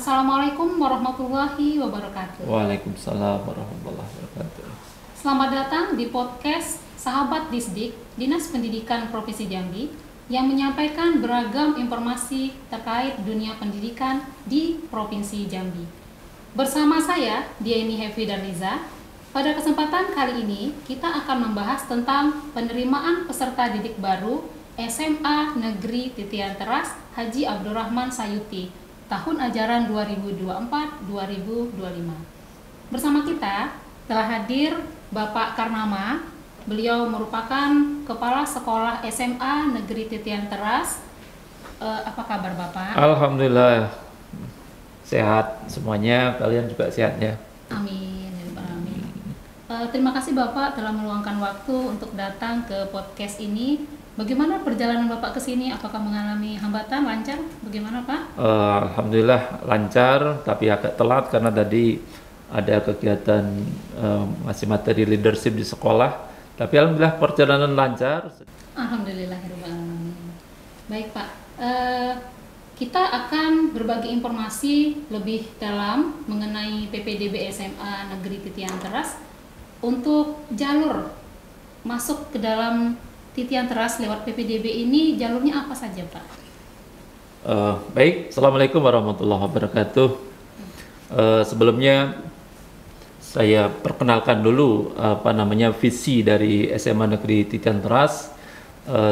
Assalamualaikum warahmatullahi wabarakatuh. Waalaikumsalam warahmatullahi wabarakatuh. Selamat datang di podcast Sahabat Disdik Dinas Pendidikan Provinsi Jambi yang menyampaikan beragam informasi terkait dunia pendidikan di Provinsi Jambi. Bersama saya, Diani Hefi Darliza. Pada kesempatan kali ini, kita akan membahas tentang penerimaan peserta didik baru SMA Negeri Titian Teras Haji Abdurrahman Sayuti tahun ajaran 2024-2025. Bersama kita telah hadir Bapak Karnama. Beliau merupakan Kepala Sekolah SMA Negeri Titian Teras. Apa kabar Bapak? Alhamdulillah sehat semuanya, kalian juga sehat ya. Amin. Amin. Terima kasih Bapak telah meluangkan waktu untuk datang ke podcast ini. Bagaimana perjalanan Bapak ke sini? Apakah mengalami hambatan, lancar? Bagaimana Pak? Alhamdulillah lancar, tapi agak telat karena tadi ada kegiatan ngasih materi leadership di sekolah. Tapi alhamdulillah perjalanan lancar. Alhamdulillah. Baik Pak, kita akan berbagi informasi lebih dalam mengenai PPDB SMA Negeri Titian Teras untuk jalur masuk ke dalam Titian Teras lewat PPDB ini. Jalurnya apa saja Pak? Baik, Assalamualaikum warahmatullahi wabarakatuh. Sebelumnya saya perkenalkan dulu visi dari SMA Negeri Titian Teras.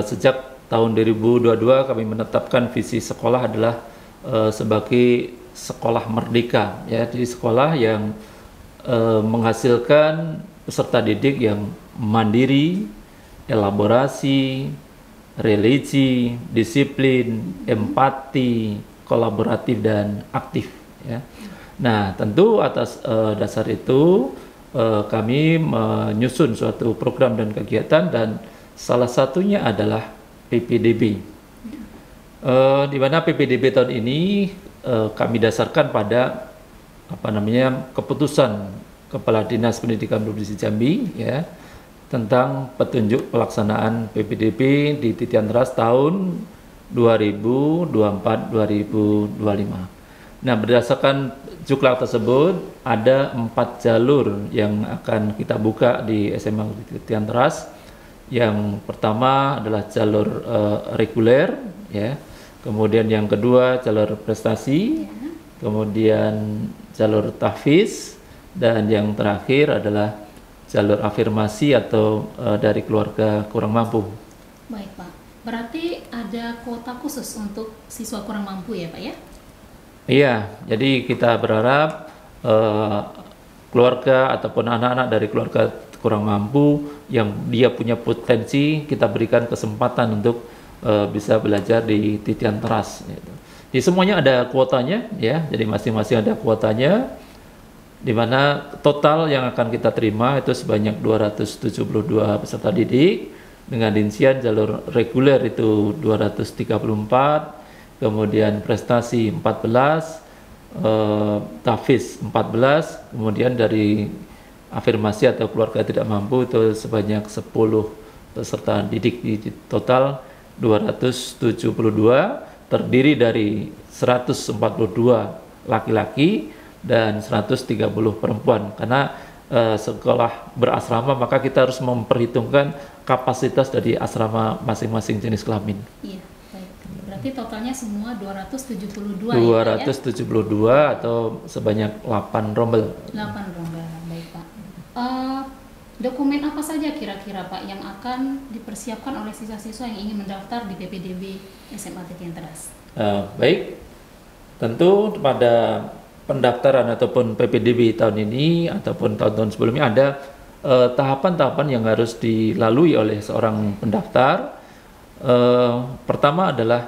Sejak tahun 2022 kami menetapkan visi sekolah adalah sebagai sekolah merdeka, ya, jadi sekolah yang menghasilkan peserta didik yang mandiri, elaborasi, religi, disiplin, empati, kolaboratif dan aktif, ya. Nah, tentu atas dasar itu kami menyusun suatu program dan kegiatan, dan salah satunya adalah PPDB. Di mana PPDB tahun ini kami dasarkan pada keputusan Kepala Dinas Pendidikan Provinsi Jambi, ya, tentang petunjuk pelaksanaan PPDB di Titian Teras tahun 2024-2025. Nah, berdasarkan juklak tersebut ada 4 jalur yang akan kita buka di SMA Titian Teras. Yang pertama adalah jalur reguler, ya. Kemudian yang kedua jalur prestasi, kemudian jalur tahfiz, dan yang terakhir adalah jalur afirmasi atau dari keluarga kurang mampu. Baik Pak, berarti ada kuota khusus untuk siswa kurang mampu ya Pak ya? Iya, jadi kita berharap keluarga ataupun anak-anak dari keluarga kurang mampu yang dia punya potensi, kita berikan kesempatan untuk bisa belajar di Titian Teras. Gitu. Jadi semuanya ada kuotanya, ya. Jadi masing-masing ada kuotanya, di mana total yang akan kita terima itu sebanyak 272 peserta didik, dengan rincian jalur reguler itu 234, kemudian prestasi 14, tahfiz 14, kemudian dari afirmasi atau keluarga tidak mampu itu sebanyak 10 peserta didik. Di total 272, terdiri dari 142 laki-laki dan 130 perempuan. Karena sekolah berasrama, maka kita harus memperhitungkan kapasitas dari asrama masing-masing jenis kelamin. Iya, baik. Berarti totalnya semua 272 272 ya, atau sebanyak 8 rombel. 8 rombel, baik Pak. Dokumen apa saja kira-kira Pak yang akan dipersiapkan oleh siswa-siswa yang ingin mendaftar di PPDB SMA Titian Teras? Baik, tentu pada pendaftaran ataupun PPDB tahun ini ataupun tahun-tahun sebelumnya ada tahapan-tahapan yang harus dilalui oleh seorang pendaftar. Pertama adalah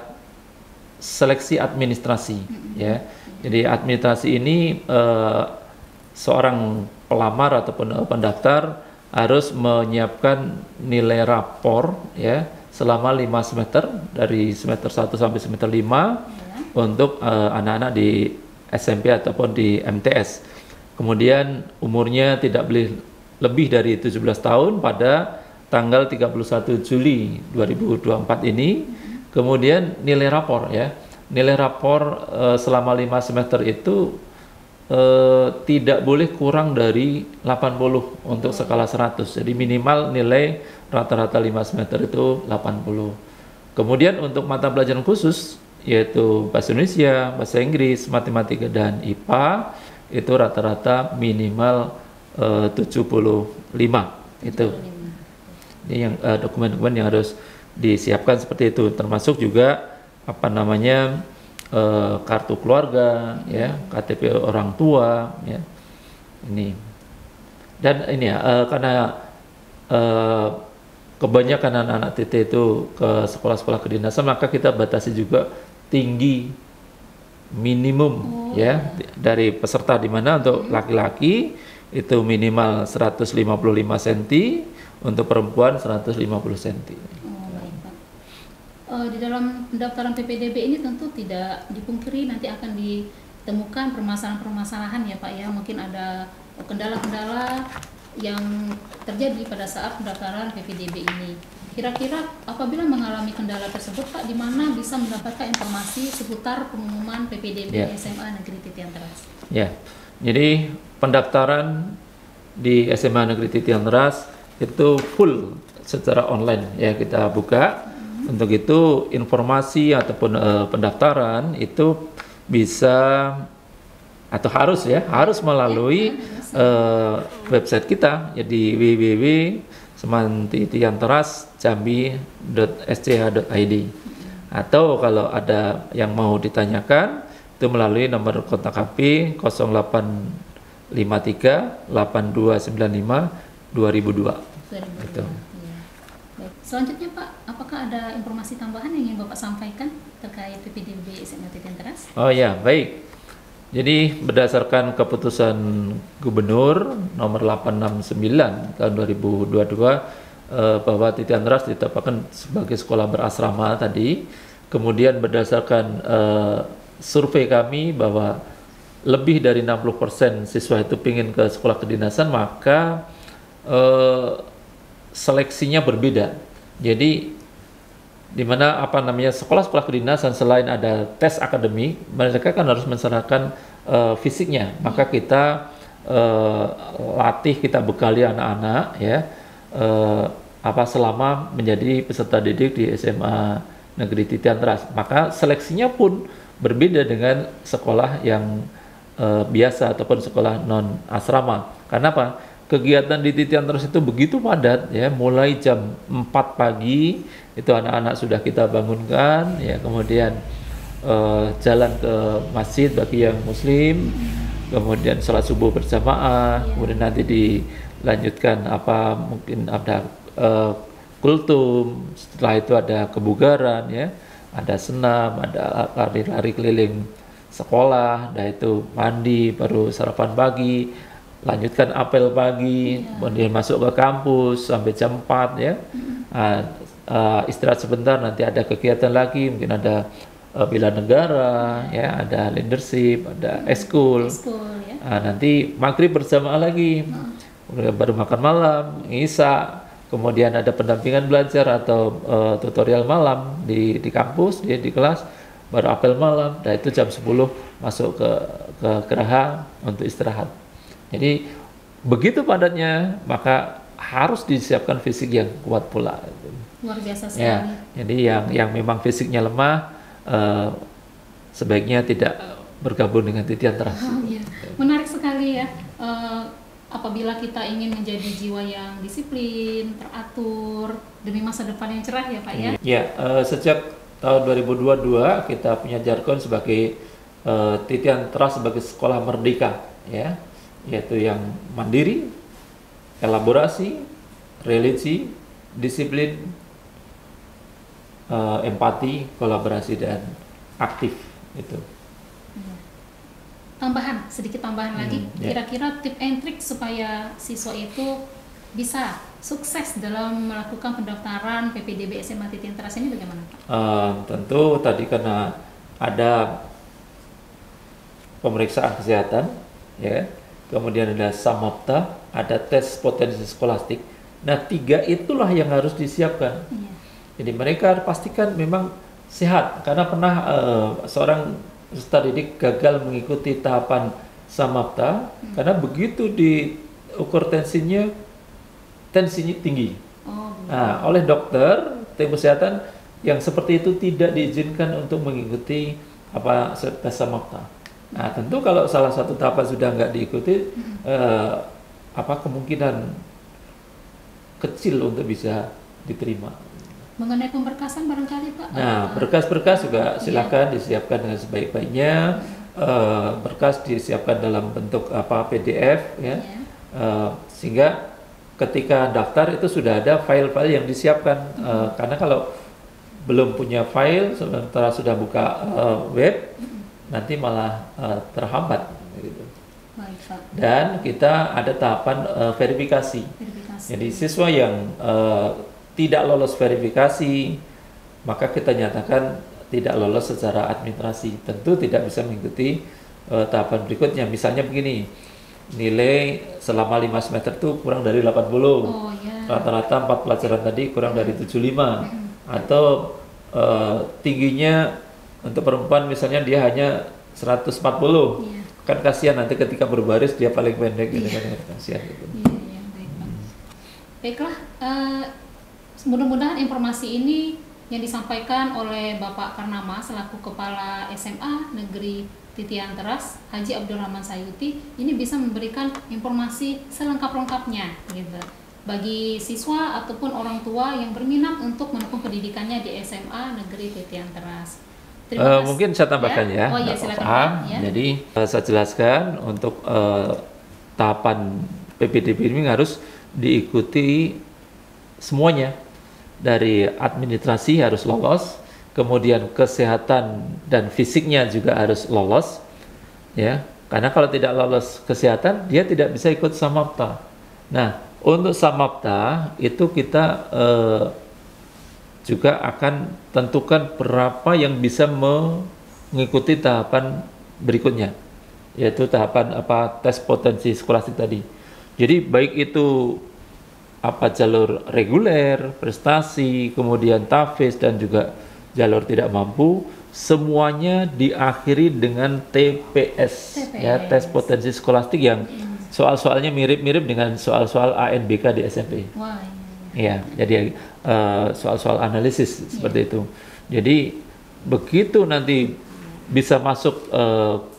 seleksi administrasi, ya. Jadi administrasi ini seorang pelamar ataupun pendaftar harus menyiapkan nilai rapor, ya, selama 5 semester dari semester 1 sampai semester 5 untuk anak-anak di SMP ataupun di MTS. Kemudian umurnya tidak boleh lebih dari 17 tahun pada tanggal 31 Juli 2024 ini. Kemudian nilai rapor, ya. nilai rapor selama 5 semester itu tidak boleh kurang dari 80 untuk skala 100. Jadi minimal nilai rata-rata 5 semester itu 80. Kemudian untuk mata pelajaran khusus yaitu bahasa Indonesia, bahasa Inggris, matematika dan IPA itu rata-rata minimal 75 itu. Ini yang dokumen-dokumen yang harus disiapkan seperti itu, termasuk juga kartu keluarga, ya, KTP orang tua, ya, ini. Dan ini ya, karena kebanyakan anak-anak TT itu ke sekolah-sekolah kedinasan, maka kita batasi juga tinggi minimum, ya, dari peserta, di mana untuk laki-laki itu minimal 155 cm, untuk perempuan 150 cm. Di dalam pendaftaran PPDB ini tentu tidak dipungkiri nanti akan ditemukan permasalahan-permasalahan ya Pak ya, mungkin ada kendala-kendala yang terjadi pada saat pendaftaran PPDB ini. Kira-kira apabila mengalami kendala tersebut Pak, di mana bisa mendapatkan informasi seputar pengumuman PPDB SMA Negeri Titian Teras? Ya, jadi pendaftaran di SMA Negeri Titian Teras itu full secara online ya, kita buka. Untuk itu informasi ataupun pendaftaran itu bisa atau harus melalui website kita, jadi www.semantitianterasjambi.sch.id, atau kalau ada yang mau ditanyakan itu melalui nomor kontak HP 0853 8295 2002 itu. Selanjutnya Pak, apakah ada informasi tambahan yang ingin Bapak sampaikan terkait PPDB SMA Titian Teras? Oh ya, baik. Jadi berdasarkan keputusan Gubernur nomor 869 tahun 2022 bahwa Titian Teras ditetapkan sebagai sekolah berasrama tadi. Kemudian berdasarkan survei kami bahwa lebih dari 60% siswa itu ingin ke sekolah kedinasan, maka seleksinya berbeda. Jadi di mana sekolah-sekolah kedinasan selain ada tes akademik, mereka kan harus mensyaratkan fisiknya. Maka kita kita bekali anak-anak ya selama menjadi peserta didik di SMA Negeri Titian Teras. Maka seleksinya pun berbeda dengan sekolah yang biasa ataupun sekolah non asrama. Karena apa? Kegiatan di Titian Teras itu begitu padat ya, mulai jam 4 pagi itu anak-anak sudah kita bangunkan ya, kemudian jalan ke masjid bagi yang muslim, kemudian sholat subuh berjamaah, kemudian nanti dilanjutkan mungkin ada kultum, setelah itu ada kebugaran ya, ada senam, ada lari-lari keliling sekolah, dan itu mandi, baru sarapan pagi, lanjutkan apel pagi, kemudian masuk ke kampus sampai jam 4 ya. Istirahat sebentar, nanti ada kegiatan lagi, mungkin ada bela negara ya, ada leadership, ada eskul ya. Nanti maghrib berjamaah lagi, baru makan malam, isya, kemudian ada pendampingan belajar atau tutorial malam di kampus, di kelas, baru apel malam, dan itu jam 10 masuk ke geraha untuk istirahat. Jadi begitu padatnya, maka harus disiapkan fisik yang kuat pula. Luar biasa sekali. Ya, jadi yang memang fisiknya lemah sebaiknya tidak bergabung dengan Titian Teras. Ya. Menarik sekali ya. Apabila kita ingin menjadi jiwa yang disiplin, teratur demi masa depan yang cerah ya Pak ya. Ya, sejak tahun 2022 kita punya jargon sebagai Titian Teras sebagai sekolah merdeka ya, yaitu yang mandiri, elaborasi, religi, disiplin, empati, kolaborasi, dan aktif itu. Sedikit tambahan lagi, kira-kira tip and trik supaya siswa itu bisa sukses dalam melakukan pendaftaran PPDB SMA Titian Teras ini bagaimana Pak? Tentu tadi karena ada pemeriksaan kesehatan ya, kemudian ada samapta, ada tes potensi skolastik. Nah, 3 itulah yang harus disiapkan. Jadi mereka pastikan memang sehat karena pernah seorang peserta didik gagal mengikuti tahapan samapta karena begitu diukur tensinya tinggi. Oh, Nah, oleh dokter tim kesehatan yang seperti itu tidak diizinkan untuk mengikuti tes samapta. Nah, tentu kalau salah satu tahapan sudah nggak diikuti, kemungkinan kecil untuk bisa diterima. Mengenai pemberkasan barangkali Pak? Nah, berkas-berkas juga silakan disiapkan dengan sebaik-baiknya. Berkas disiapkan dalam bentuk PDF ya, sehingga ketika daftar itu sudah ada file-file yang disiapkan. Karena kalau belum punya file sementara sudah buka web, nanti malah terhambat. Gitu. Baik, Pak. Dan kita ada tahapan verifikasi. Jadi siswa yang tidak lolos verifikasi, maka kita nyatakan tidak lolos secara administrasi. Tentu tidak bisa mengikuti tahapan berikutnya. Misalnya begini, nilai selama 5 semester itu kurang dari 80. Rata-rata 4 pelajaran tadi kurang dari 75. Atau tingginya untuk perempuan misalnya dia hanya 140. Kan kasihan nanti ketika berbaris dia paling pendek gitu kan, kasihan gitu. Baiklah, mudah-mudahan informasi ini yang disampaikan oleh Bapak Karnama selaku Kepala SMA Negeri Titian Teras, Haji Abdul Rahman Sayuti, ini bisa memberikan informasi selengkap-lengkapnya gitu bagi siswa ataupun orang tua yang berminat untuk menempuh pendidikannya di SMA Negeri Titian Teras. Mungkin saya tambahkan ya. Oh iya, silakan. Ya. Jadi saya jelaskan untuk tahapan PPDB ini harus diikuti semuanya. Dari administrasi harus lolos, kemudian kesehatan dan fisiknya juga harus lolos, ya. Karena kalau tidak lolos kesehatan, dia tidak bisa ikut samapta. Nah, untuk samapta itu kita juga akan tentukan berapa yang bisa mengikuti tahapan berikutnya, yaitu tahapan tes potensi skolastik tadi. Jadi baik itu jalur reguler, prestasi, kemudian TAFIS dan juga jalur tidak mampu, semuanya diakhiri dengan TPS. Ya, tes potensi skolastik yang soal-soalnya mirip-mirip dengan soal-soal ANBK di SMP. Ya, jadi soal-soal analisis seperti itu. Jadi begitu nanti bisa masuk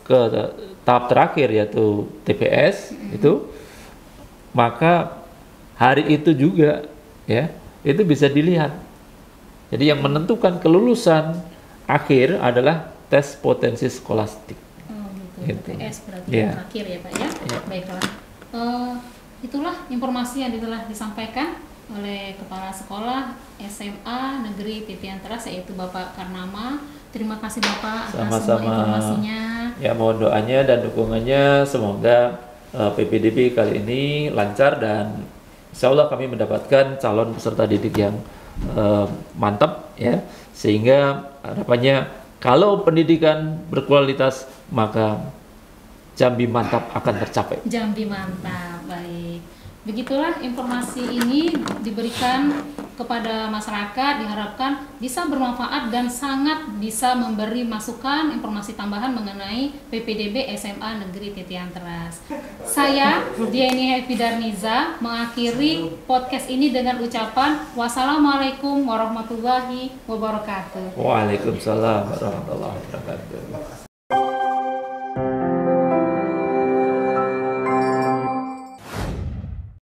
ke tahap terakhir yaitu TPS itu, maka hari itu juga ya itu bisa dilihat. Jadi yang menentukan kelulusan akhir adalah tes potensi skolastik. Gitu. TPS berarti yang terakhir ya Pak ya. Baiklah. Itulah informasi yang telah disampaikan oleh Kepala Sekolah SMA Negeri Titian Teras yaitu Bapak Karnama. Terima kasih Bapak atas semua informasinya. Ya, mohon doanya dan dukungannya, semoga PPDB kali ini lancar dan insya Allah kami mendapatkan calon peserta didik yang mantap ya, sehingga harapannya kalau pendidikan berkualitas maka Jambi mantap akan tercapai. Jambi mantap, baik. Begitulah informasi ini diberikan kepada masyarakat, diharapkan bisa bermanfaat dan sangat bisa memberi masukan informasi tambahan mengenai PPDB SMA Negeri Titian Teras. Saya Diani Hafidarniza mengakhiri podcast ini dengan ucapan wassalamualaikum warahmatullahi wabarakatuh. Waalaikumsalam warahmatullahi wabarakatuh.